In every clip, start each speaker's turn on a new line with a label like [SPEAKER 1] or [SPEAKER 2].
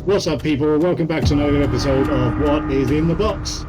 [SPEAKER 1] What's up, people? Welcome back to another episode of What is in the Box.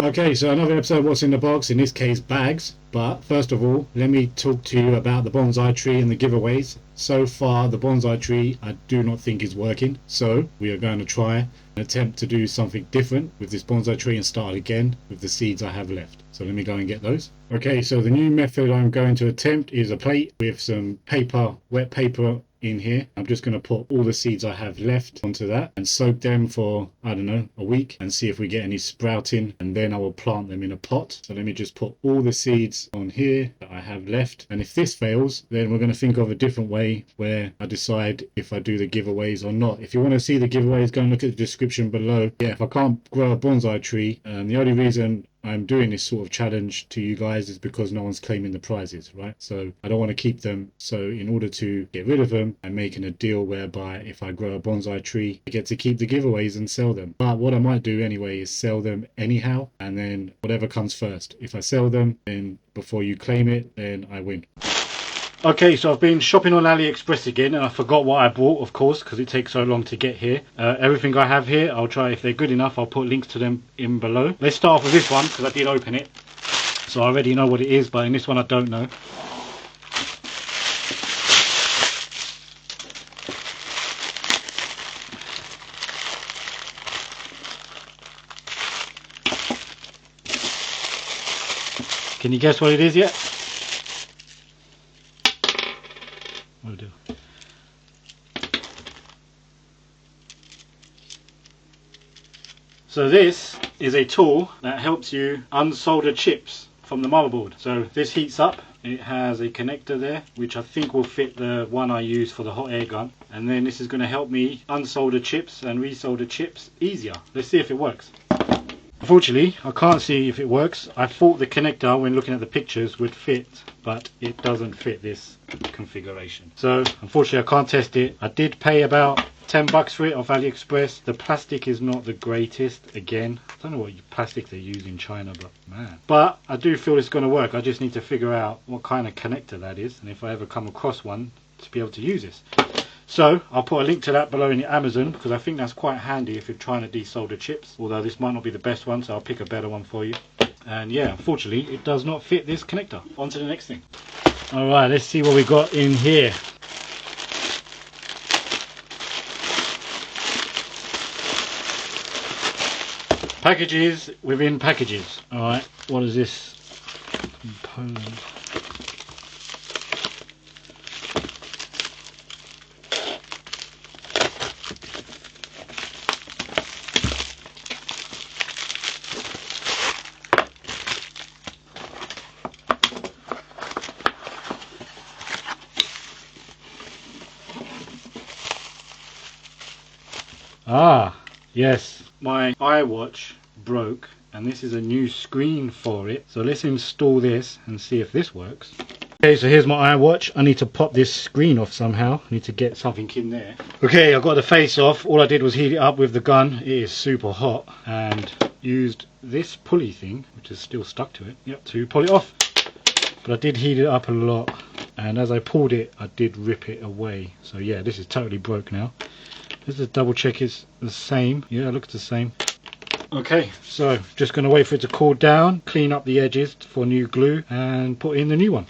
[SPEAKER 1] Okay, so another episode of What's in the Box, in this case bags. But first of all, let me talk to you about the bonsai tree and the giveaways. So far, the bonsai tree I do not think is working. So we are going to try and attempt to do something different with this bonsai tree and start again with the seeds I have left. So let me go and get those. Okay, so the new method I'm going to attempt is a plate with some paper, wet paper in here. I'm just going to put all the seeds I have left onto that and soak them for, I don't know, a week and see if we get any sprouting, and then I will plant them in a pot. So let me just put all the seeds on here that I have left, and if this fails, then we're going to think of a different way where I decide if I do the giveaways or not. If you want to see the giveaways, go and look at the description below. Yeah, if I can't grow a bonsai tree, the only reason I'm doing this sort of challenge to you guys is because no one's claiming the prizes, right? So I don't want to keep them. So in order to get rid of them, I'm making a deal whereby if I grow a bonsai tree, I get to keep the giveaways and sell them. But what I might do anyway is sell them anyhow, and then whatever comes first. If I sell them, then before you claim it, then I win. Okay, so I've been shopping on Aliexpress again, and I forgot what I bought, of course, because it takes so long to get here. Everything I have here, I'll try, if they're good enough, I'll put links to them in below. Let's start off with this one, because I did open it. So I already know what it is, but in this one I don't know. Can you guess what it is yet? Will do. So this is a tool that helps you unsolder chips from the motherboard. So this heats up. It has a connector there, which I think will fit the one I use for the hot air gun. And then this is going to help me unsolder chips and resolder chips easier. Let's see if it works. Unfortunately, I can't see if it works. I thought the connector, when looking at the pictures, would fit, but it doesn't fit this configuration. So unfortunately I can't test it. I did pay about $10 for it off AliExpress. The plastic is not the greatest. Again, I don't know what plastic they use in China, but man. But I do feel it's going to work. I just need to figure out what kind of connector that is, and if I ever come across one, to be able to use this. So I'll put a link to that below in the Amazon, because I think that's quite handy if you're trying to desolder chips, although this might not be the best one, so I'll pick a better one for you. And yeah, unfortunately it does not fit this connector. On to the next thing. Alright, let's see what we got in here. Packages within packages. Alright, what is this component? Ah, yes, my iWatch broke, and this is a new screen for it. So let's install this and see if this works. Okay, so here's my iWatch. I need to pop this screen off somehow. I need to get something in there. Okay, I got the face off. All I did was heat it up with the gun. It is super hot, and used this pulley thing, which is still stuck to it, yep, to pull it off. But I did heat it up a lot, and as I pulled it, I did rip it away. So yeah, this is totally broke now. Let's just double check it's the same. Yeah, it looks the same. Okay, so just going to wait for it to cool down, clean up the edges for new glue, and put in the new one.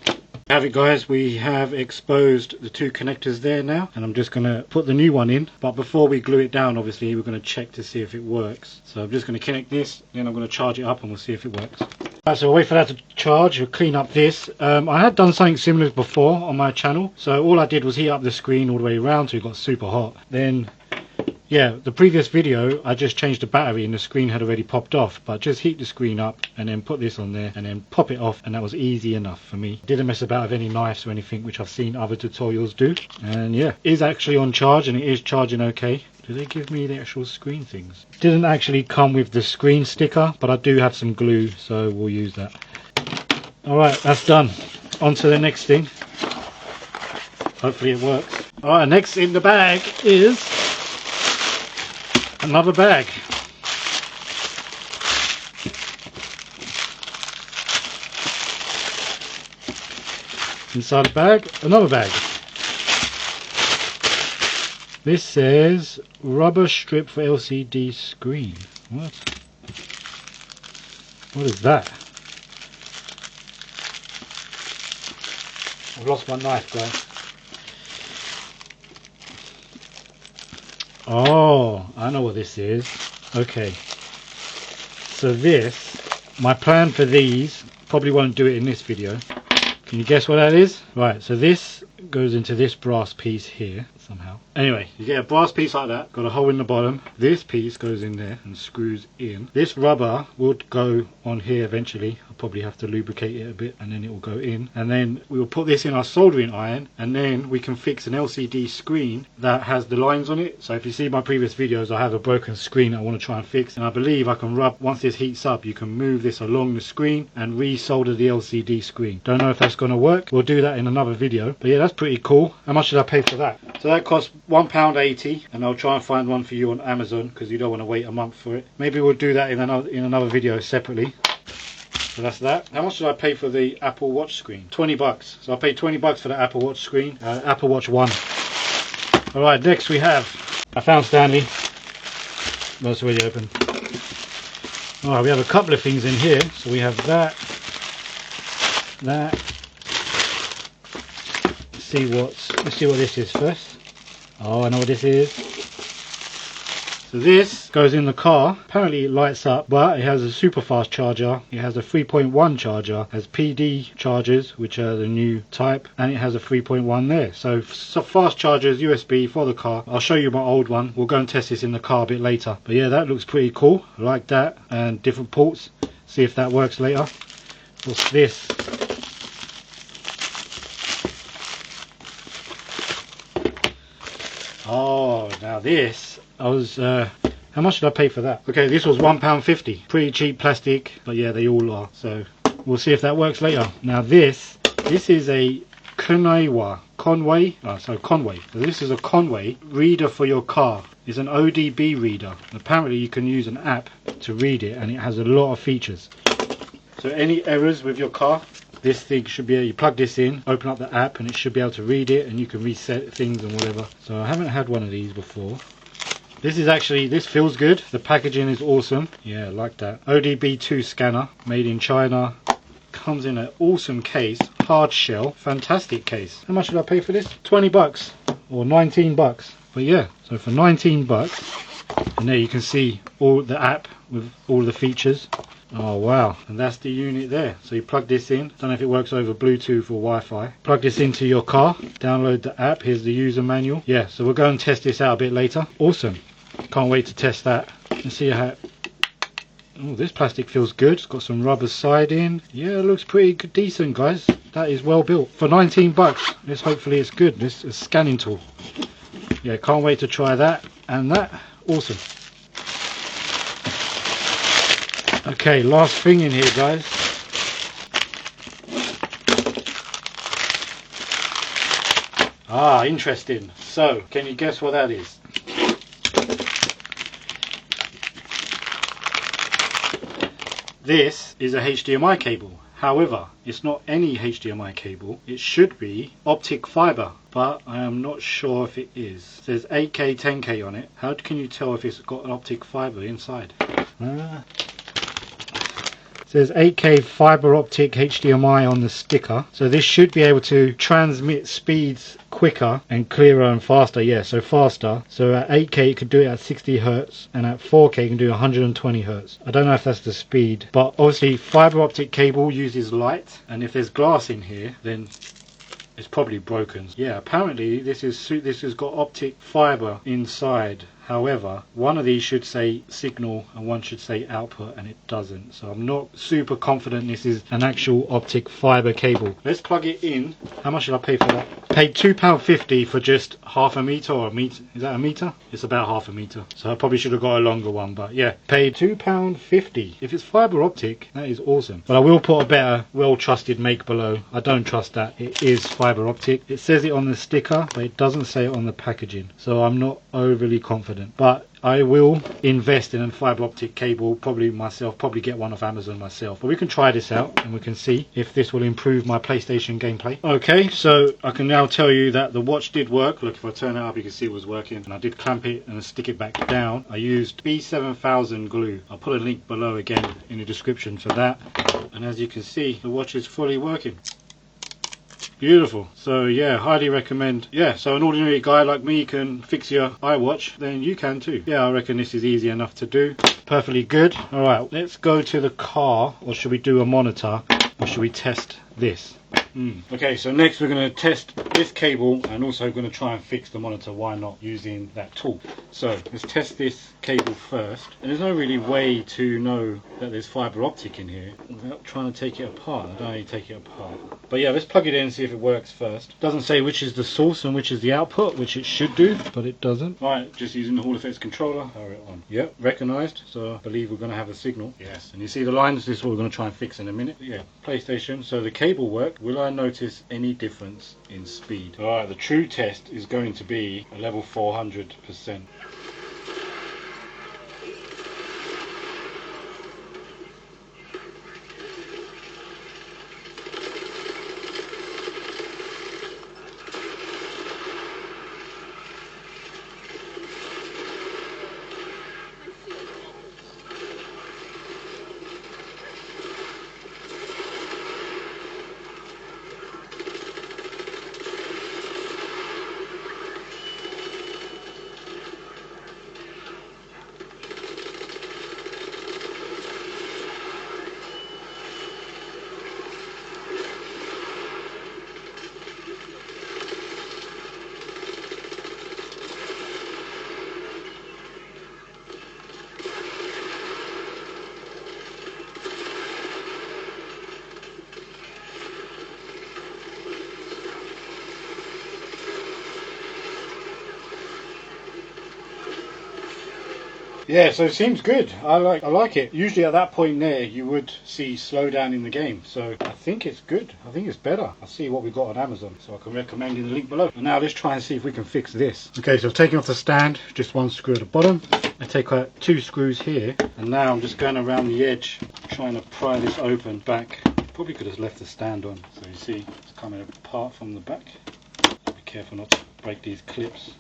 [SPEAKER 1] Have it, guys, we have exposed the two connectors there now, and I'm just going to put the new one in. But before we glue it down, obviously we're going to check to see if it works. So I'm just going to connect this, then I'm going to charge it up, and we'll see if it works. Right, so we'll wait for that to charge. We'll clean up this. I had done something similar before on my channel, so all I did was heat up the screen all the way around so it got super hot. Then yeah, the previous video I just changed the battery and the screen had already popped off, but just heat the screen up and then put this on there and then pop it off, and that was easy enough for me. Didn't mess about with any knives or anything, which I've seen other tutorials do. And yeah, it is actually on charge, and it is charging okay. Do they give me the actual screen things? Didn't actually come with the screen sticker, but I do have some glue, so we'll use that. Alright, that's done. On to the next thing. Hopefully it works. Alright, next in the bag is another bag. Inside the bag, another bag. This says rubber strip for LCD screen. What? What is that? I've lost my knife, guys. Oh, I know what this is. Okay. So this, my plan for these, probably won't do it in this video. Can you guess what that is? Right, so this goes into this brass piece here somehow. Anyway, you get a brass piece like that, got a hole in the bottom. This piece goes in there and screws in. This rubber would go on here eventually. I'll probably have to lubricate it a bit and then it will go in. And then we will put this in our soldering iron and then we can fix an LCD screen that has the lines on it. So if you see my previous videos, I have a broken screen I want to try and fix. And I believe I can rub, once this heats up, you can move this along the screen and re-solder the LCD screen. Don't know if that's going to work. We'll do that in another video. But yeah, that's pretty cool. How much did I pay for that? So that cost £1.80 and I'll try and find one for you on Amazon because you don't want to wait a month for it. Maybe we'll do that in another video separately. So that's that. How much did I pay for the Apple Watch screen? 20 bucks. So I paid 20 bucks for the Apple Watch screen. Apple Watch 1. Alright, next we have, I found Stanley. Well, it's already open. Alright, we have a couple of things in here. So we have that. Let's see what this is first. Oh, I know what this is. So this goes in the car. Apparently it lights up, but it has a super fast charger. It has a 3.1 charger, has PD chargers, which are the new type, and it has a 3.1 there. So fast chargers, USB for the car. I'll show you my old one. We'll go and test this in the car a bit later. But yeah, that looks pretty cool. I like that. And different ports. See if that works later. What's this? Oh, now this, I was, how much did I pay for that? Okay, this was £1.50. Pretty cheap plastic, but yeah, they all are. So we'll see if that works later. Now this is a Conway. So this is a Conway reader for your car. It's an ODB reader. Apparently you can use an app to read it and it has a lot of features. So any errors with your car, this thing should be able, you plug this in, open up the app and it should be able to read it and you can reset things and whatever. So I haven't had one of these before. This feels good. The packaging is awesome. Yeah, I like that. ODB2 scanner, made in China. Comes in an awesome case, hard shell, fantastic case. How much did I pay for this? 20 bucks or 19 bucks. But yeah, so for 19 bucks, and there you can see all the app with all the features. Oh wow, and that's the unit there. So you plug this in, don't know if it works over Bluetooth or Wi-Fi. Plug this into your car, download the app, here's the user manual. Yeah, so we'll go and test this out a bit later. Awesome, can't wait to test that and see how... Oh, this plastic feels good, it's got some rubber siding. Yeah, it looks pretty good, decent guys. That is well built. For 19 bucks, hopefully it's good. This is a scanning tool. Yeah, can't wait to try that and that. Awesome. Okay, last thing in here guys. Ah, interesting. So, can you guess what that is? This is a HDMI cable. However, it's not any HDMI cable. It should be optic fiber, but I am not sure if it is. It says 8K, 10K on it. How can you tell if it's got an optic fiber inside? It says 8K fiber optic HDMI on the sticker. So this should be able to transmit speeds quicker and clearer and faster. Yeah, so faster. So at 8K it could do it at 60 Hz and at 4K it can do 120 Hz. I don't know if that's the speed, but obviously fiber optic cable uses light, and if there's glass in here then it's probably broken. Yeah, apparently this has got optic fiber inside. However, one of these should say signal and one should say output, and it doesn't. So I'm not super confident this is an actual optic fiber cable. Let's plug it in. How much did I pay for that? Paid £2.50 for just half a meter or a meter. Is that a meter? It's about half a meter. So I probably should have got a longer one, but yeah, paid £2.50. If it's fiber optic, that is awesome. But I will put a better, well-trusted make below. I don't trust that. It is fiber optic. It says it on the sticker, but it doesn't say it on the packaging. So I'm not overly confident. confident. But I will invest in a fibre optic cable, probably myself, probably get one off Amazon myself. But we can try this out and we can see if this will improve my PlayStation gameplay. Okay, so I can now tell you that the watch did work. Look, if I turn it up you can see it was working, and I did clamp it and stick it back down. I used B7000 glue. I'll put a link below again in the description for that, and as you can see the watch is fully working. Beautiful. So yeah, highly recommend. Yeah, so an ordinary guy like me can fix your iWatch, then you can too. Yeah, I reckon this is easy enough to do. Perfectly good. Alright, let's go to the car, or should we do a monitor, or should we test this? Okay, so next we're going to test this cable and also going to try and fix the monitor, why not, using that tool. So let's test this cable first, and there's no really way to know that there's fibre optic in here without trying to take it apart. I don't need to take it apart, but yeah, let's plug it in and see if it works first. It doesn't say which is the source and which is the output, which it should do, but it doesn't. Right, just using the Hall Effects controller, power it on. Yep, recognised, so I believe we're going to have a signal. Yes, and you see the lines, this is what we're going to try and fix in a minute. But yeah, PlayStation, so the cable worked. Will I notice any difference in speed? Alright, the true test is going to be a level 400%. Yeah, so it seems good. I like it. Usually at that point there you would see slowdown in the game, so I think it's good. I think it's better. I'll see what we got on Amazon, so I can recommend in the link below. And now let's try and see if we can fix this. Okay, so I've taken off the stand, just one screw at the bottom. I take out 2 screws here, and now I'm just going around the edge trying to pry this open back. Probably could have left the stand on. So you see it's coming apart from the back. Be careful not to break these clips.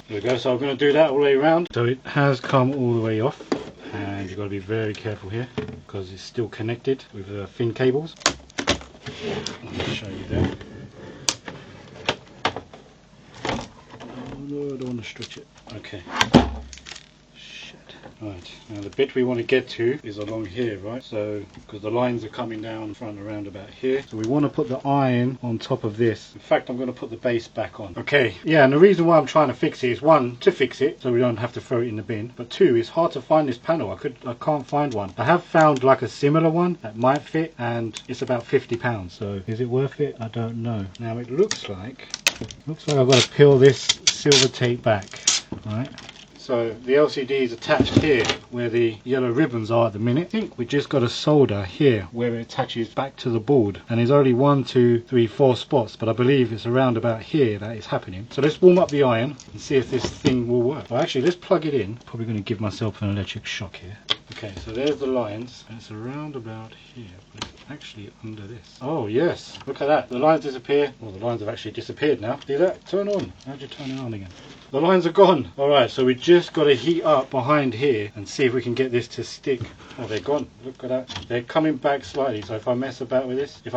[SPEAKER 1] There we go, so I'm going to do that all the way around. So it has come all the way off, and you've got to be very careful here because it's still connected with thin cables. I'll show you there. Oh no, I don't want to stretch it. Okay. Shit. Right, now the bit we want to get to is along here, right? So, because the lines are coming down front around about here. So we want to put the iron on top of this. In fact, I'm going to put the base back on. Okay, yeah, and the reason why I'm trying to fix it is, one, to fix it so we don't have to throw it in the bin. But two, it's hard to find this panel. I can't find one. I have found like a similar one that might fit, and it's about £50. So is it worth it? I don't know. Now it looks like I've got to peel this silver tape back, right? So the LCD is attached here where the yellow ribbons are at the minute. I think we just got to solder here where it attaches back to the board, and there's only 1, 2, 3, 4 spots, but I believe it's around about here that it's happening. So let's warm up the iron and see if this thing will work. Well, actually, let's plug it in. Probably going to give myself an electric shock here. Okay, so there's the lines, and it's around about here, but it's actually under this. Oh yes, look at that, the lines disappear. Well, the lines have actually disappeared now. See that? Turn on. How'd you turn it on again? The lines are gone. Alright, so we just got to heat up behind here and see if we can get this to stick. Oh, they're gone. Look at that. They're coming back slightly, so if I mess about with this, if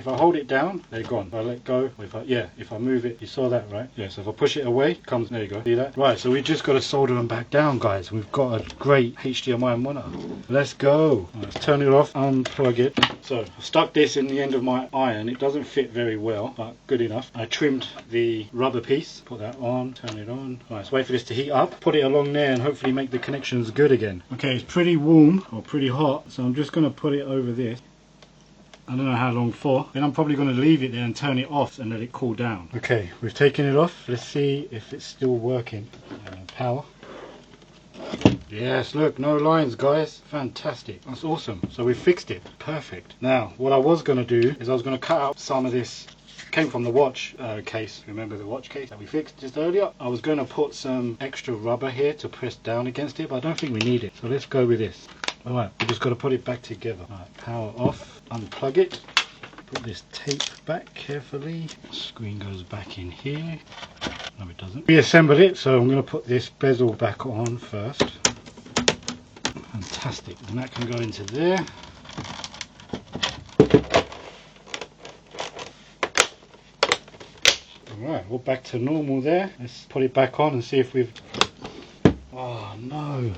[SPEAKER 1] I hold it down, they're gone. If I let go, if I move it, you saw that, right? Yeah, so if I push it away, it comes, there you go. See that? Right, so we just got to solder them back down, guys. We've got a great HDMI monitor. Let's go. Right, let's turn it off, unplug it. So I've stuck this in the end of my iron. It doesn't fit very well, but good enough. I trimmed the rubber piece, put that on, turn it on. Right, let's wait for this to heat up, put it along there and hopefully make the connections good again. Okay, it's pretty warm, or pretty hot, so I'm just going to put it over this. I don't know how long for. Then I'm probably going to leave it there and turn it off and let it cool down. Okay, we've taken it off. Let's see if it's still working. Power. Yes, look, no lines, guys. Fantastic. That's awesome. So we fixed it. Perfect. Now, what I was going to do is I was going to cut out some of this Came from the watch case. Remember the watch case that we fixed just earlier? I was going to put some extra rubber here to press down against it, but I don't think we need it. So let's go with this. Alright, we just got to put it back together. Alright, power off, unplug it. Put this tape back carefully. Screen goes back in here. No, it doesn't. Reassemble it, so I'm going to put this bezel back on first. Fantastic, and that can go into there. Alright, we're back to normal there. Let's put it back on and see if we've... Oh no!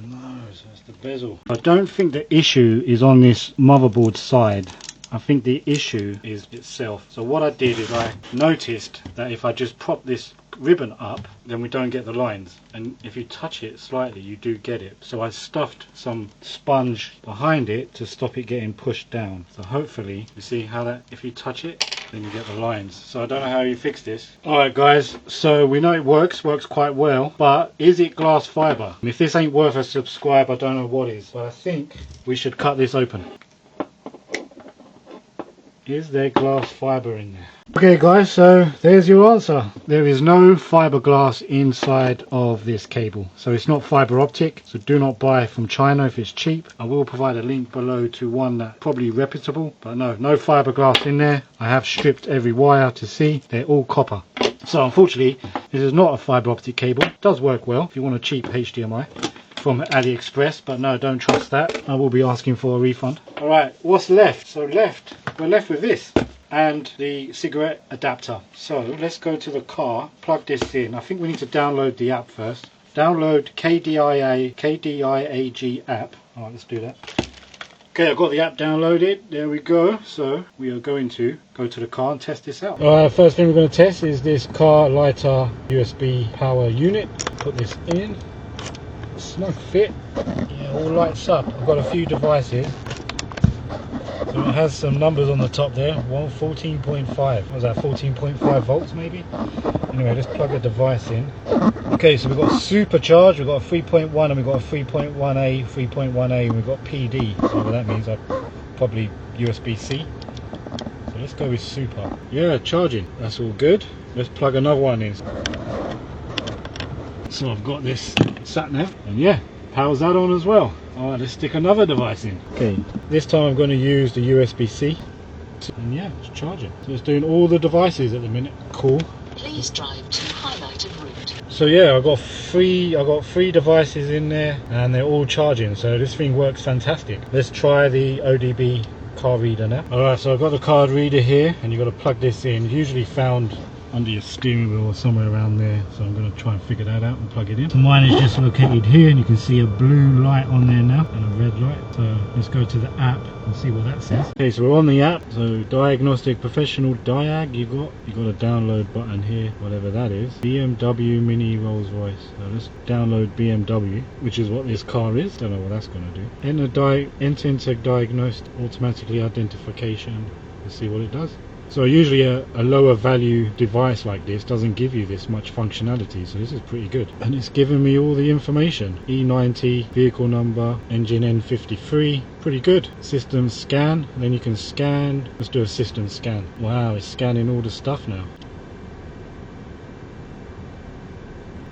[SPEAKER 1] No, so that's the bezel. I don't think the issue is on this motherboard side. I think the issue is itself. So what I did is I noticed that if I just prop this ribbon up, then we don't get the lines, and if you touch it slightly you do get it. So I stuffed some sponge behind it to stop it getting pushed down. So hopefully you see how that, if you touch it, then you get the lines. So I don't know how you fix this. Alright guys, so we know it works quite well, but is it glass fiber? If this ain't worth a subscribe, I don't know what is. But I think we should cut this open. Is there glass fiber in there? Okay guys, so there's your answer. There is no fiberglass inside of this cable, so it's not fiber optic. So do not buy from China if it's cheap. I will provide a link below to one that's probably reputable, but no fiberglass in there. I have stripped every wire to see they're all copper. So unfortunately this is not a fiber optic cable. It does work well if you want a cheap HDMI from Aliexpress, but no, don't trust that. I will be asking for a refund. Alright, what's left? So we're left with this and the cigarette adapter. So let's go to the car, plug this in. I think we need to download the app first. Download KDIAG app. Alright, let's do that. Okay, I've got the app downloaded. There we go. So we are going to go to the car and test this out. Alright, first thing we're going to test is this car lighter USB power unit. Put this in. Snug fit. Yeah, all lights up. I've got a few devices. So it has some numbers on the top there. 14.5. What was that? 14.5 volts maybe? Anyway, let's plug a device in. Okay, so we've got supercharge, we've got a 3.1 and we've got a 3.1A, 3.1A, and we've got PD. Whatever that means, probably USB-C. So let's go with super. Yeah, charging. That's all good. Let's plug another one in. So I've got this sat nav, and yeah, powers that on as well. Alright, let's stick another device in. Okay, this time I'm going to use the USB-C. And yeah, it's charging. So it's doing all the devices at the minute. Cool.
[SPEAKER 2] Please drive to highlighted route.
[SPEAKER 1] So yeah, I got three devices in there and they're all charging. So this thing works fantastic. Let's try the ODB card reader now. Alright, so I've got the card reader here and you've got to plug this in. Usually found under your steering wheel or somewhere around there, so I'm going to try and figure that out and plug it in. So mine is just located here and you can see a blue light on there now and a red light. So let's go to the app and see what that says. Okay, so we're on the app. So diagnostic professional diag, you got a download button here, whatever that is. BMW Mini Rolls Royce. So let's download BMW, which is what this car is. Don't know what that's going to do. Enter into diagnosed automatically identification. Let's see what it does. So usually a lower value device like this doesn't give you this much functionality, so this is pretty good. And it's giving me all the information. E90, vehicle number, engine N53, pretty good. System scan, and then you can scan. Let's do a system scan. Wow, it's scanning all the stuff now.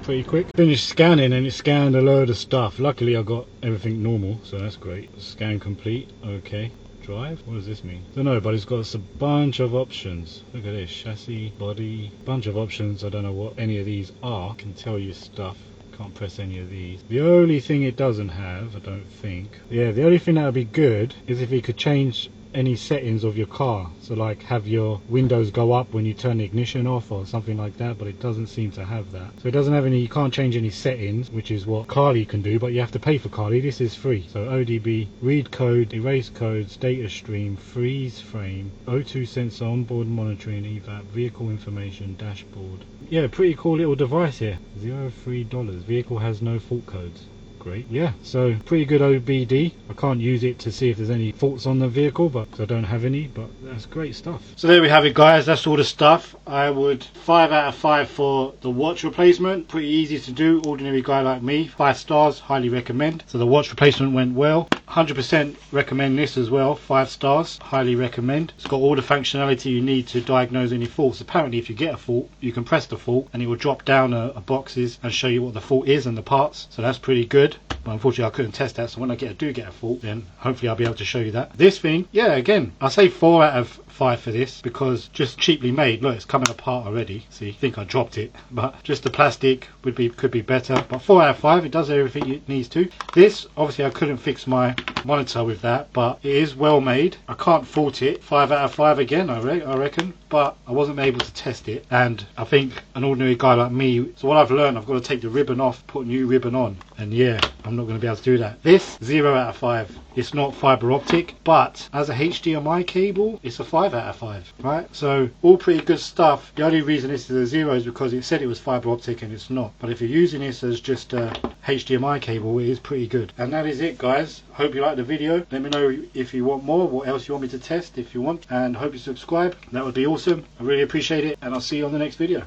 [SPEAKER 1] Pretty quick. Finished scanning and it scanned a load of stuff. Luckily I got everything normal, so that's great. Scan complete, okay. Drive? What does this mean? I don't know, but it's got a bunch of options. Look at this, chassis, body, bunch of options. I don't know what any of these are. I can tell you stuff. Can't press any of these. The only thing it doesn't have, I don't think. Yeah, the only thing that would be good is if you could change any settings of your car, so like have your windows go up when you turn the ignition off or something like that, but it doesn't seem to have that. So it doesn't have any, you can't change any settings, which is what Carly can do, but you have to pay for Carly. This is free. So ODB, read code, erase codes, data stream, freeze frame, O2 sensor, onboard monitoring, evap, vehicle information, dashboard. Yeah, pretty cool little device here. $03. Vehicle has no fault codes. great. Yeah, so pretty good OBD. I can't use it to see if there's any faults on the vehicle, but 'cause I don't have any, but that's great stuff. So there we have it, guys. That's all the stuff. I would 5 out of 5 for the watch replacement. Pretty easy to do, ordinary guy like me. 5 stars, highly recommend. So the watch replacement went well. 100% recommend this as well. 5 stars, highly recommend. It's got all the functionality you need to diagnose any faults. Apparently if you get a fault, you can press the fault and it will drop down a boxes and show you what the fault is and the parts. So that's pretty good. But unfortunately I couldn't test that, so when I do get a fault, then hopefully I'll be able to show you that. This thing, yeah, again, I'll say 4 out of 5 for this, because just cheaply made. Look, it's coming apart already. See, I think I dropped it, but just the plastic could be better. But 4 out of 5, it does everything it needs to. This, obviously I couldn't fix my monitor with that, but it is well made. I can't fault it. 5 out of 5 again, I reckon, but I wasn't able to test it, and I think an ordinary guy like me, so what I've learned, I've got to take the ribbon off, put a new ribbon on, and yeah, I'm not going to be able to do that. This, 0 out of 5. It's not fiber optic, but as a HDMI cable, it's a 5 out of 5, right? So all pretty good stuff. The only reason this is a 0 is because it said it was fiber optic and it's not. But if you're using this as just a HDMI cable, it is pretty good. And that is it, guys. Hope you liked the video. Let me know if you want more, what else you want me to test if you want, and hope you subscribe. That would be awesome. I really appreciate it, and I'll see you on the next video.